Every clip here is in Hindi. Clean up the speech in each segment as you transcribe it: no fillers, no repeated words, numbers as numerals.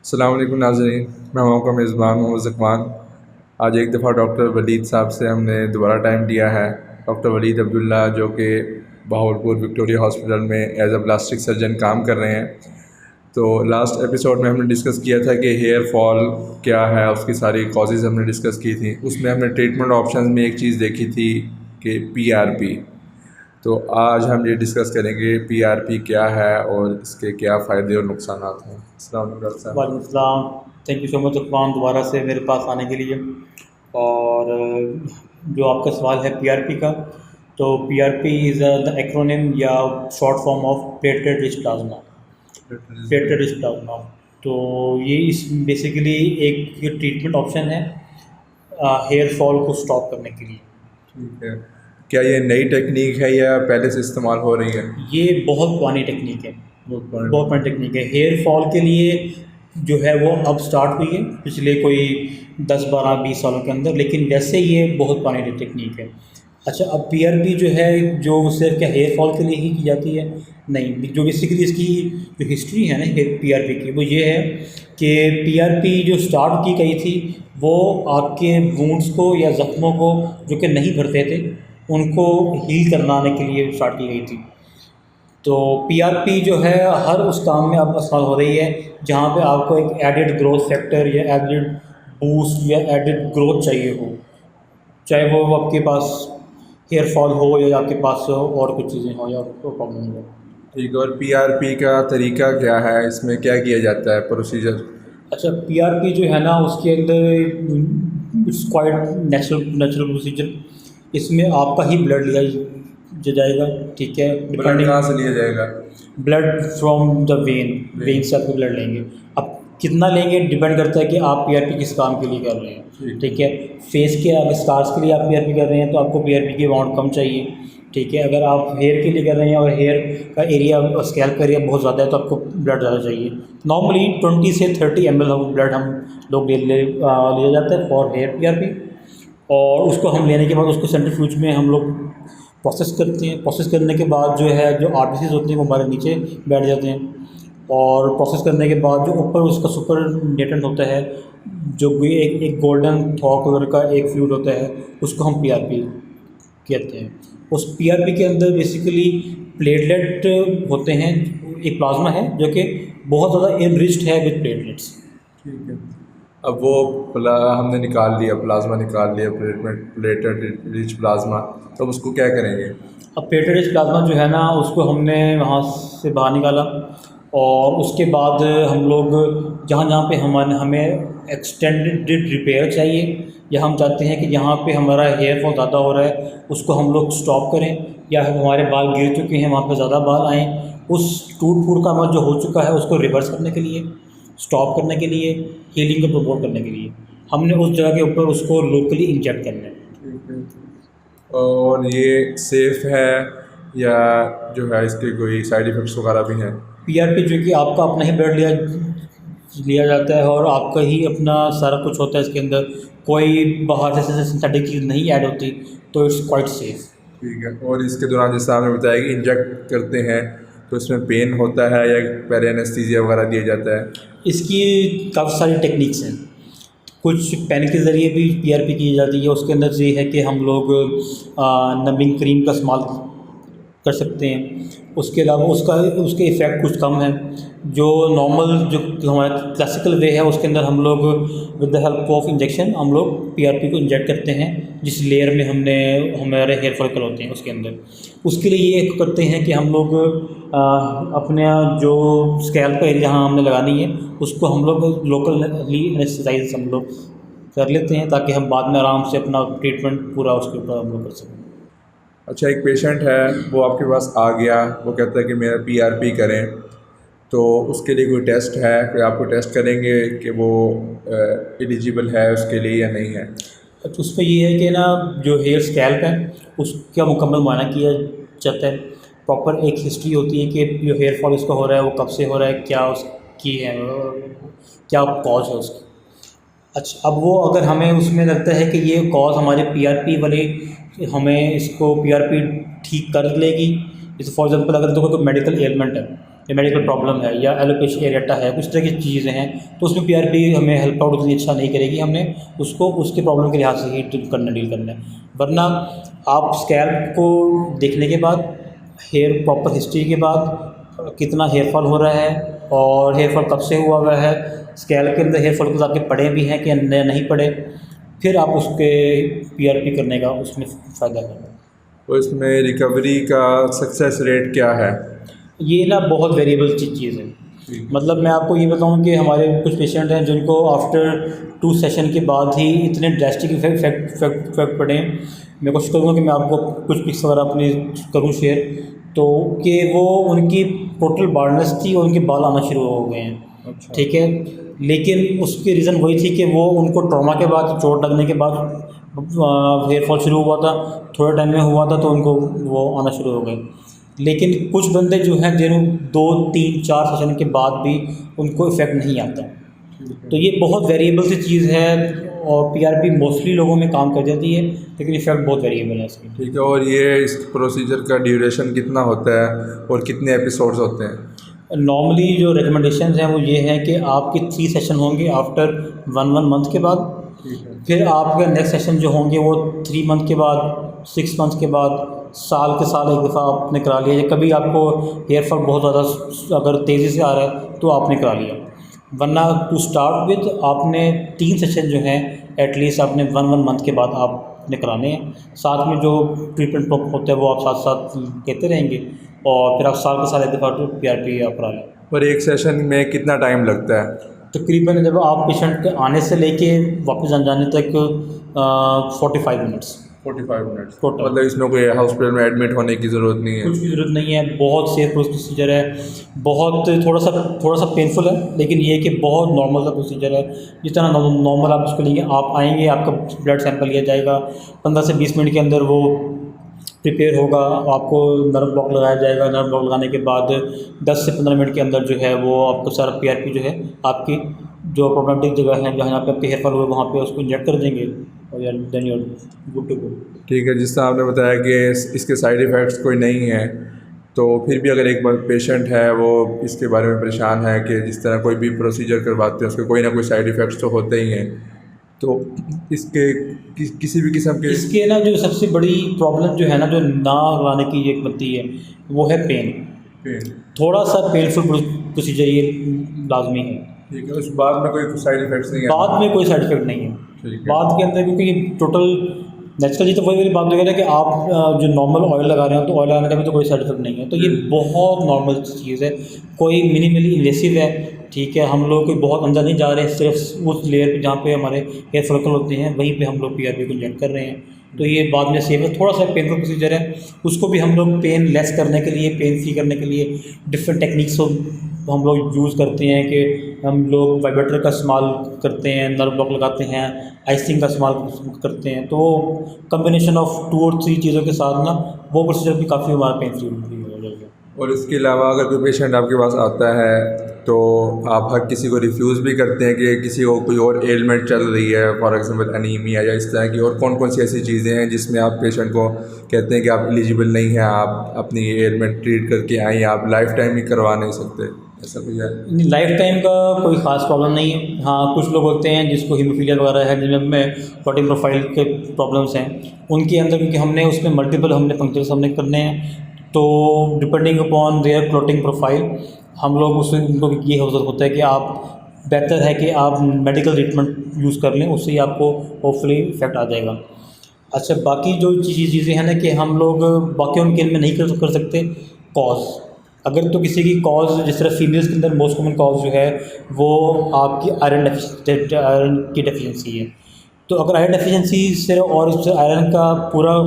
अस्सलाम वालेकुम नाज़रीन, मैं हूं आपका मेज़बान मोहम्मद ज़कवान। आज एक दफ़ा डॉक्टर वलीद साहब से हमने दोबारा टाइम लिया है। डॉक्टर वलीद अब्दुल्ला जो कि बहावलपुर विक्टोरिया हॉस्पिटल में एज अ प्लास्टिक सर्जन काम कर रहे हैं। तो लास्ट एपिसोड में हमने डिस्कस किया था कि हेयर फॉल क्या है, उसकी सारी कॉजेज़ हमने डिस्कस की थी। उसमें हमने ट्रीटमेंट ऑप्शंस में एक चीज़ देखी थी कि पीआरपी। तो आज हम ये डिस्कस करेंगे पीआरपी क्या है और इसके क्या फ़ायदे और नुकसान हैं। अस्सलाम वालेकुम डॉक्टर साहब। वालेकुम सलाम। Thank you so much Irfan दोबारा से मेरे पास आने के लिए। और जो आपका सवाल है पीआरपी का, तो पीआरपी इज़ द एक्रोनिम या short form of platelet rich plasma. Platelet rich plasma, तो ये इस बेसिकली एक ट्रीटमेंट ऑप्शन है हेयर फॉल को स्टॉप करने के लिए। ठीक है, क्या ये नई टेक्निक है या पहले से इस्तेमाल हो रही है? ये बहुत पुरानी टेक्निक है। बहुत बहुत पुरानी टेक्निक है हेयर फॉल के लिए, जो है वो अब स्टार्ट हुई है पिछले कोई 10 12 20 सालों के अंदर, लेकिन वैसे ये बहुत पुरानी टेक्निक है। अच्छा, अब पीआरपी जो है, जो सिर्फ क्या हेयर फॉल के लिए ही की जाती है? नहीं, जो बेसिकली इसकी जो हिस्ट्री है ना पीआरपी की, वो ये है कि पीआरपी जो स्टार्ट की गई थी वो आपके वुंड्स को या ज़ख्मों को जो कि नहीं भरते थे उनको हील करवाने के लिए स्टार्ट की गई थी। तो पीआरपी जो है हर उस काम में अब इस्तेमाल हो रही है जहाँ पे आपको एक एडेड ग्रोथ फैक्टर या एडेड बूस्ट या एडेड ग्रोथ चाहिए हो, चाहे वो आपके पास हेयर फॉल हो या आपके पास और कुछ चीज़ें हो या कोई प्रॉब्लम हो। ठीक है, और पीआरपी का तरीका क्या है, इसमें क्या किया जाता है, प्रोसीजर? अच्छा, पीआरपी जो है ना उसके अंदर इट्स क्वाइट नेचुरल प्रोसीजर। इसमें आपका ही ब्लड लिया जाएगा, ठीक है, ब्लड डिपेंडिंग कहाँ से लिया जाएगा? ब्लड फ्रॉम द वेन से आपको ब्लड लेंगे। अब कितना लेंगे डिपेंड करता है कि आप पीआरपी किस काम के लिए कर रहे हैं, ठीक है। फेस के अगर स्कार्स के लिए आप पीआरपी कर रहे हैं तो आपको पीआरपी की अमाउंट कम चाहिए, ठीक है। अगर आप हेयर के लिए कर रहे हैं और हेयर का एरिया स्कैल्प का एरिया बहुत ज़्यादा है तो आपको ब्लड ज़्यादा चाहिए। नॉर्मली 20 से 30 ml हम ब्लड हम लोग लिया जाता है फॉर हेयर पीआरपी। और उसको हम लेने के बाद उसको सेंट्रीफ्यूज में हम लोग प्रोसेस करते हैं। प्रोसेस करने के बाद जो है जो आर्टिफिस होते हैं वो हमारे नीचे बैठ जाते हैं। और प्रोसेस करने के बाद जो ऊपर उसका सुपर नेटेंट होता है, जो भी एक गोल्डन थॉ कलर का एक फ्लूइड होता है, उसको हम पीआरपी कहते हैं। उस पीआरपी के अंदर बेसिकली प्लेटलेट होते हैं, एक प्लाज्मा है जो कि बहुत ज़्यादा इनरिच्ड है विद प्लेटलेट्स। ठीक है, अब वो हमने निकाल लिया, प्लाज्मा निकाल लिया, प्लेटेड रिच प्लाज्मा, तो अब उसको क्या करेंगे? अब प्लेटलेट रिच प्लाज्मा जो है ना उसको हमने वहाँ से बाहर निकाला, और उसके बाद हम लोग जहाँ जहाँ पे हमें एक्सटेंडेड रिपेयर चाहिए, या हम चाहते हैं कि जहाँ पे हमारा हेयर फॉल ज़्यादा हो रहा है उसको हम लोग स्टॉप करें, या हमारे बाल गिर चुके हैं वहाँ पे ज़्यादा बाल आएँ, उस टूट फूट का अमल जो हो चुका है उसको रिवर्स करने के लिए, स्टॉप करने के लिए, हीलिंग को प्रमोट करने के लिए हमने उस जगह के ऊपर उसको लोकली इंजेक्ट करना है। ठीक है, और ये सेफ़ है या जो है इसके कोई साइड इफ़ेक्ट्स वगैरह भी हैं? पीआरपी जो कि आपका अपना ही ब्लड लिया लिया जाता है और आपका ही अपना सारा कुछ होता है इसके अंदर, कोई बाहर से सिंथेटिक चीज़ नहीं ऐड होती, तो इट्स क्वाइट सेफ। ठीक है, और इसके दौरान जैसे आपने बताया कि इंजेक्ट करते हैं तो इसमें पेन होता है या पहले एनेस्थीसिया वगैरह दिया जाता है? इसकी काफ़ी सारी टेक्निक्स हैं। कुछ पेन के ज़रिए भी पीआरपी की जाती है। उसके अंदर ये है कि हम लोग नमिंग क्रीम का इस्तेमाल कर सकते हैं। उसके अलावा उसके इफ़ेक्ट कुछ कम हैं। जो नॉर्मल जो हमारा क्लासिकल वे है उसके अंदर हम लोग with the help of injection हम लोग पीआरपी को इंजेक्ट करते हैं, जिस लेयर में हमारे हेयर फॉलिकल होते हैं उसके अंदर। उसके लिए ये करते हैं कि हम लोग अपने जो स्कैल्प का एरिया जहाँ हमने लगानी है उसको हम लोग लोकली एनेस्थेसाइज हम लोग कर लेते हैं, ताकि हम बाद में आराम से अपना ट्रीटमेंट पूरा उसके ऊपर हम लोग कर सकें। अच्छा, एक पेशेंट है, वो आपके पास आ गया, वो कहता है कि मेरा पीआरपी करें, तो उसके लिए कोई टेस्ट है, कोई आपको टेस्ट करेंगे कि वो एलिजिबल है उसके लिए या नहीं है? तो उसमें ये है कि ना जो हेयर स्कैल्प है उसका मुकम्मल मुआयना किया जाता है। प्रॉपर एक हिस्ट्री होती है कि जो हेयर फॉल उसका हो रहा है वो कब से हो रहा है, क्या उसकी है, क्या कॉज है उसकी। अच्छा, अब वो अगर हमें उसमें लगता है कि ये कॉज हमारे पीआरपी वाले हमें इसको पीआरपी ठीक कर लेगी, जैसे फॉर एग्जांपल अगर देखो कोई मेडिकल एलिमेंट है, या मेडिकल प्रॉब्लम है या एलोपेशिया एरिएटा है, कुछ तरह की चीज़ें हैं, तो उसमें पीआरपी हमें हेल्प आउट उतनी अच्छा नहीं करेगी। हमने उसको उसके प्रॉब्लम के लिहाज से ही डील करना है। वरना आप स्कैल्प को देखने के बाद, हेयर प्रॉपर हिस्ट्री के बाद, कितना हेयर फॉल हो रहा है और हेयर फॉल कब से हुआ है, स्कैल्प के अंदर हेयर फॉल कुछ आपके पड़े भी हैं कि नहीं पड़े, फिर आप उसके पीआरपी करने का उसमें फ़ायदा है। तो इसमें रिकवरी का सक्सेस रेट क्या है? ये ना बहुत वेरिएबल चीज़ है। मतलब मैं आपको ये बताऊं कि हमारे कुछ पेशेंट हैं जिनको आफ्टर 2 सेशन के बाद ही इतने ड्रास्टिक इफेक्ट पड़े हैं। मैं कोशिश करूँगा कि मैं आपको कुछ पिक्स वगैरह अपनी करूँ शेयर, तो कि वो उनकी टोटल बाल्डनेस थी और उनके बाल आना शुरू हो गए हैं। अच्छा। ठीक है, लेकिन उसकी रीज़न वही थी कि वो उनको ट्रॉमा के बाद, चोट लगने के बाद हेयर फॉल शुरू हुआ था, थोड़े टाइम में हुआ था, तो उनको वो आना शुरू हो गए। लेकिन कुछ बंदे जो हैं जिन्होंने 2, 3, 4 सेशन के बाद भी उनको इफ़ेक्ट नहीं आता। तो ये बहुत वेरिएबल सी चीज़ है और पीआरपी मोस्टली लोगों में काम कर जाती है, लेकिन इफ़ेक्ट बहुत वेरिएबल है इसकी। ठीक है, और ये इस प्रोसीजर का ड्यूरेशन कितना होता है और कितने एपिसोड्स होते हैं? नॉर्मली जो रिकमेंडेशंस हैं वो ये है कि आपके 3 सेशन होंगे आफ्टर 1 मंथ के बाद, फिर आपके नेक्स्ट सेशन जो होंगे वो 3 मंथ के बाद, 6 मंथ के बाद, साल के साल एक दफ़ा आपने करा लिया। या कभी आपको हेयर फॉल बहुत ज़्यादा अगर तेज़ी से आ रहा है तो आपने करा लिया, वरना टू स्टार्ट विद आपने 3 सेशन जो हैं एटलीस्ट आपने 1 मंथ के बाद आपने कराने हैं। साथ में जो ट्रीटमेंट होता है वो आप साथ साथ लेते रहेंगे और फिर आप साल के साल एक दफ़ा पीआरपी आप करा लें। और एक सेशन में कितना टाइम लगता है? तकरीबन जब आप पेशेंट के आने से लेके वापस जाने तक 45 मिनट्स 45 मिनट्स टोटल। मतलब इसमें कोई हॉस्पिटल में एडमिट होने की ज़रूरत नहीं है? कुछ भी ज़रूरत नहीं है, बहुत सेफ प्रोसीजर है, बहुत थोड़ा सा पेनफुल है, लेकिन ये है कि बहुत नॉर्मल सा प्रोसीजर है। जिस तरह नॉर्मल आप उसको लेंगे, आप आएंगे, आपका ब्लड सैंपल लिया जाएगा, 15 से 20 मिनट के अंदर वो प्रिपेयर होगा, आपको नर्व ब्लॉक लगाया जाएगा, नर्व ब्लॉक लगाने के बाद 10 से 15 मिनट के अंदर जो है वो आपको सारा पीआरपी जो है आपकी जो प्रॉब्लमेटिक जगह है जहाँ पे आपके हेयर फॉल हुए वहाँ पे उसको इंजेक्ट कर देंगे और यार then you are good to go. ठीक है, जिस तरह आपने बताया कि इसके साइड इफ़ेक्ट्स कोई नहीं है, तो फिर भी अगर एक बार पेशेंट है वो इसके बारे में परेशान है कि जिस तरह कोई भी प्रोसीजर करवाते हैं उसके कोई ना कोई साइड इफ़ेक्ट्स तो होते ही हैं, तो इसके किसी भी किस्म के इसके ना जो सबसे बड़ी प्रॉब्लम जो है ना, जो ना लगाने की एक बनती है, वो है पेन। थोड़ा सा पेनफुल प्रोसीजर ये लाजमी है। ठीक है, उस बाद में कोई साइड इफ़ेक्ट्स नहीं है? बाद में कोई साइड इफेक्ट नहीं है। ठीक है। बाद के अंदर क्योंकि टोटल नेचुरली तो वही वाली बात वगैरह कि आप जो नॉर्मल ऑयल लगा रहे हो तो ऑयल लगाने का भी तो कोई साइड इफेक्ट नहीं है, तो ये बहुत नॉर्मल चीज़ है, कोई मिनिमली इन्वेसिव है। ठीक है, हम लोग कोई बहुत अंदर नहीं जा रहे हैं, सिर्फ उस लेयर पे जहाँ पे हमारे हेयर फॉलिकल होते हैं वहीं पे हम लोग पीआरपी को इंजेक्ट कर रहे हैं, तो ये बाद में सेफ है। थोड़ा सा पेनफुल प्रोसीजर है, उसको भी हम लोग पेन लेस करने के लिए, पेन फ्री करने के लिए डिफरेंट टेक्निक्स हम लोग यूज़ करते हैं कि हम लोग वाइब्रेटर का इस्तेमाल करते हैं, नर्व ब्लॉक लगाते हैं, आइसिंग का इस्तेमाल करते हैं, तो कम्बिनेशन ऑफ 2 और 3 चीज़ों के साथ ना वो प्रोसीजर भी काफ़ी हमारा पेन फ्री हो जाएगा। और इसके अलावा अगर कोई पेशेंट आपके पास आता है तो आप हर किसी को रिफ्यूज़ भी करते हैं कि किसी को कोई और एलिमेंट चल रही है, फॉर एग्जांपल एनीमिया या इस तरह की, और कौन कौन सी ऐसी चीज़ें हैं जिसमें आप पेशेंट को कहते हैं कि आप एलिजिबल नहीं हैं, आप अपनी एलिमेंट ट्रीट करके आएँ, आप लाइफ टाइम ही करवा नहीं सकते, ऐसा कुछ है? नहीं, लाइफ टाइम का कोई ख़ास प्रॉब्लम नहीं है। हाँ, कुछ लोग होते हैं जिसको हीमोफीलिया वगैरह है, जिनमें क्लॉटिंग प्रोफाइल के प्रॉब्लम्स हैं, उनके अंदर क्योंकि हमने उसमें मल्टीपल पंक्चर्स हमने करने हैं, तो depending upon their clotting profile हम लोग उससे उनको ये होता है कि आप बेहतर है कि आप मेडिकल ट्रीटमेंट यूज़ कर लें, उससे ही आपको होपफुली इफेक्ट आ जाएगा। अच्छा, बाकी जो चीज़ें हैं ना कि हम लोग बाकी उनके में नहीं कर सकते कॉज, अगर तो किसी की कॉज जिस तरह फीमेल्स के अंदर मोस्ट कॉमन कॉज जो है वो आपकी आयरन की डेफिशिएंसी है, तो अगर आयरन डेफिशिएंसी से और उस आयरन का पूरा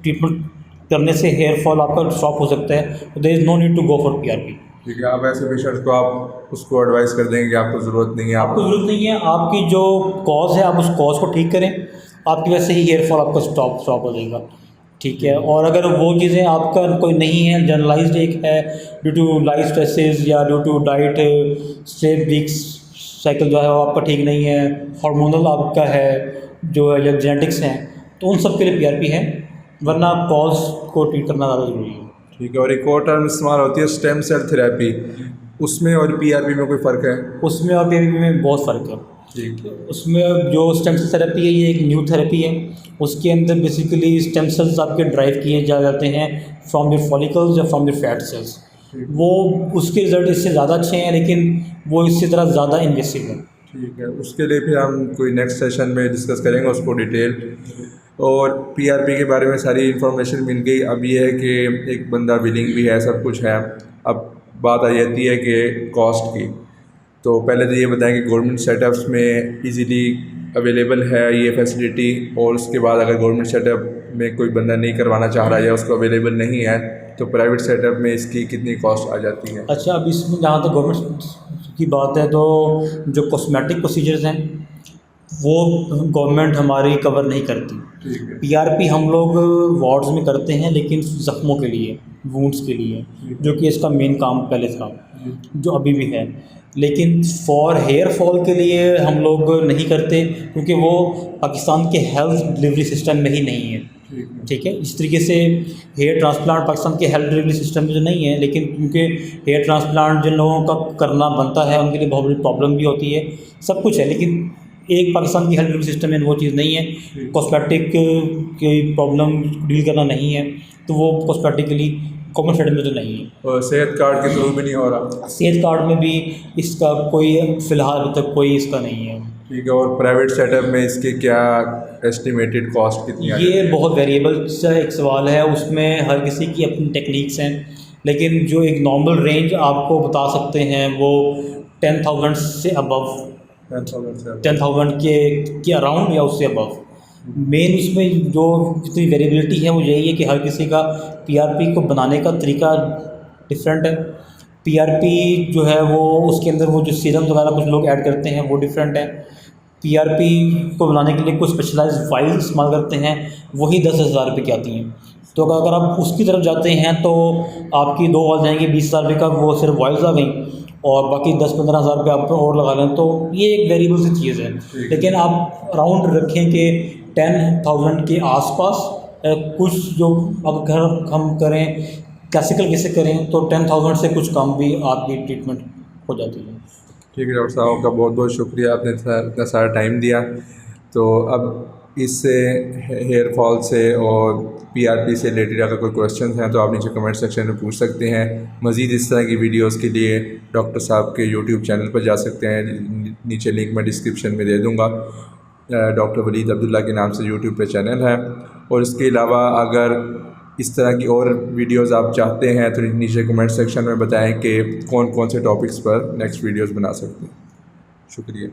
ट्रीटमेंट करने से हेयर फॉल आपका स्टॉप हो सकता है, तो there is no need to go for PRP. ठीक है, आप ऐसे पेशेंट्स को आप उसको एडवाइस कर देंगे कि आपको ज़रूरत नहीं है, आपको ज़रूरत नहीं है, आपकी जो कॉज है आप उस कॉज को ठीक करें, आपकी वजह से ही हेयर फॉल आपका स्टॉप हो जाएगा। ठीक है, और अगर वो चीज़ें आपका कोई नहीं है, जनरलाइज्ड एक है ड्यू टू लाइफ स्ट्रेसेस या due to diet, sleep wakes cycle जो है वो आपका ठीक नहीं है, हार्मोनल आपका है जो है या जेनेटिक्स हैं, तो उन सब के लिए पीआरपी है, वरना कॉज को ट्रीट करना ज़्यादा ज़रूरी है। ठीक है। और एक और टर्म इस्तेमाल होती है स्टेम सेल थेरेपी, उसमें और पीआरपी में कोई फ़र्क है? उसमें और पीआरपी में बहुत फ़र्क है। ठीक है। उसमें जो स्टेम सेल थेरेपी है ये एक न्यू थेरेपी है। उसके अंदर बेसिकली स्टेम सेल्स आपके ड्राइव किए जा जाते हैं फ्रॉम योर फॉलिकल्स या फ्रॉम योर फैट सेल्स। वो उसके रिज़ल्ट इससे ज़्यादा अच्छे हैं, लेकिन वो इससे ज़रा ज़्यादा इन्वेसिव है। ठीक है, उसके लिए फिर हम कोई नेक्स्ट सेशन में डिस्कस करेंगे उसको डिटेल। और पीआरपी के बारे में सारी इन्फॉर्मेशन मिल गई। अब ये है कि एक बंदा विलिंग भी है, सब कुछ है। अब बात आ जाती है कि कॉस्ट की। तो पहले तो ये बताएं कि गवर्नमेंट सेटअप्स में इजीली अवेलेबल है ये फैसिलिटी, और उसके बाद अगर गवर्नमेंट सेटअप में कोई बंदा नहीं करवाना चाह रहा है या उसको अवेलेबल नहीं है तो प्राइवेट सेटअप में इसकी कितनी कॉस्ट आ जाती है? अच्छा, अब इसमें जहाँ तक गवर्नमेंट की बात है तो जो कॉस्मेटिक प्रोसीजर्स हैं वो गवर्नमेंट हमारी कवर नहीं करती। ठीक है। पीआरपी हम लोग वार्ड्स में करते हैं, लेकिन ज़ख्मों के लिए, वूंड्स के लिए, जो कि इसका मेन काम पहले था, जो अभी भी है। लेकिन फॉर हेयर फॉल के लिए हम लोग नहीं करते, क्योंकि वो पाकिस्तान के हेल्थ डिलीवरी सिस्टम में ही नहीं है। ठीक है, इस तरीके से हेयर ट्रांसप्लांट पाकिस्तान के हेल्थ डिलीवरी सिस्टम में तो नहीं है, लेकिन क्योंकि हेयर ट्रांसप्लांट जिन लोगों का करना बनता है उनके लिए बहुत बड़ी प्रॉब्लम भी होती है, सब कुछ है, लेकिन एक पाकिस्तान की हेल्थ डिलीवरी सिस्टम में वो चीज़ नहीं है। कॉस्मेटिक की प्रॉब्लम डील करना नहीं है, तो वो कॉस्मेटिकली कॉमन सेक्टर में तो नहीं है। और सेहत कार्ड के थ्रू भी नहीं हो रहा? सेहत कार्ड में भी इसका कोई फ़िलहाल अभी तक कोई इसका नहीं है। ठीक है। और प्राइवेट सेटअप में इसके क्या एस्टिमेटेड कॉस्ट कितनी है? ये बहुत वेरिएबल सा एक सवाल है, उसमें हर किसी की अपनी टेक्निक्स हैं, लेकिन जो एक नॉर्मल रेंज आपको बता सकते हैं वो 10,000 से अबव, 10,000 के अराउंड या उससे अबव। मेन इसमें जो जितनी वेरिएबिलिटी है वो यही है कि हर किसी का पीआरपी को बनाने का तरीका डिफरेंट है। पीआरपी जो है वो उसके अंदर वो जो सीरम वगैरह कुछ लोग ऐड करते हैं वो डिफरेंट है। पीआरपी को बनाने के लिए कुछ स्पेशलाइज्ड फाइल इस्तेमाल करते हैं, वही 10,000 रुपये की आती हैं। तो अगर आप उसकी तरफ जाते हैं तो आपकी 2 वाल जाएंगी 20,000 रुपये का, वो सिर्फ वाइल्स आ गई, और बाकी 10-15 हज़ार रुपये आप और लगा लें। तो ये एक वेरिएबल सी चीज़ है, लेकिन आप राउंड रखें कि 10,000 के आसपास कुछ जो अगर हम करें क्लासिकल कैसे करें तो 10,000 से कुछ कम भी आपकी ट्रीटमेंट हो जाती है। ठीक है डॉक्टर साहब, आपका बहुत बहुत शुक्रिया, आपने इतना सारा टाइम दिया। तो अब इससे हेयर फॉल से और पीआरपी से रिलेटेड अगर कोई क्वेश्चन हैं तो आप नीचे कमेंट सेक्शन में पूछ सकते हैं। मज़ीद इस तरह की वीडियोस के लिए डॉक्टर साहब के यूट्यूब चैनल पर जा सकते हैं, नीचे लिंक मैं डिस्क्रिप्शन में दे दूँगा। डॉक्टर वलीद अब्दुल्ला के नाम से यूट्यूब पे चैनल है। और इसके अलावा अगर इस तरह की और वीडियोस आप चाहते हैं तो नीचे कमेंट सेक्शन में बताएं कि कौन कौन से टॉपिक्स पर नेक्स्ट वीडियोस बना सकते हैं। शुक्रिया।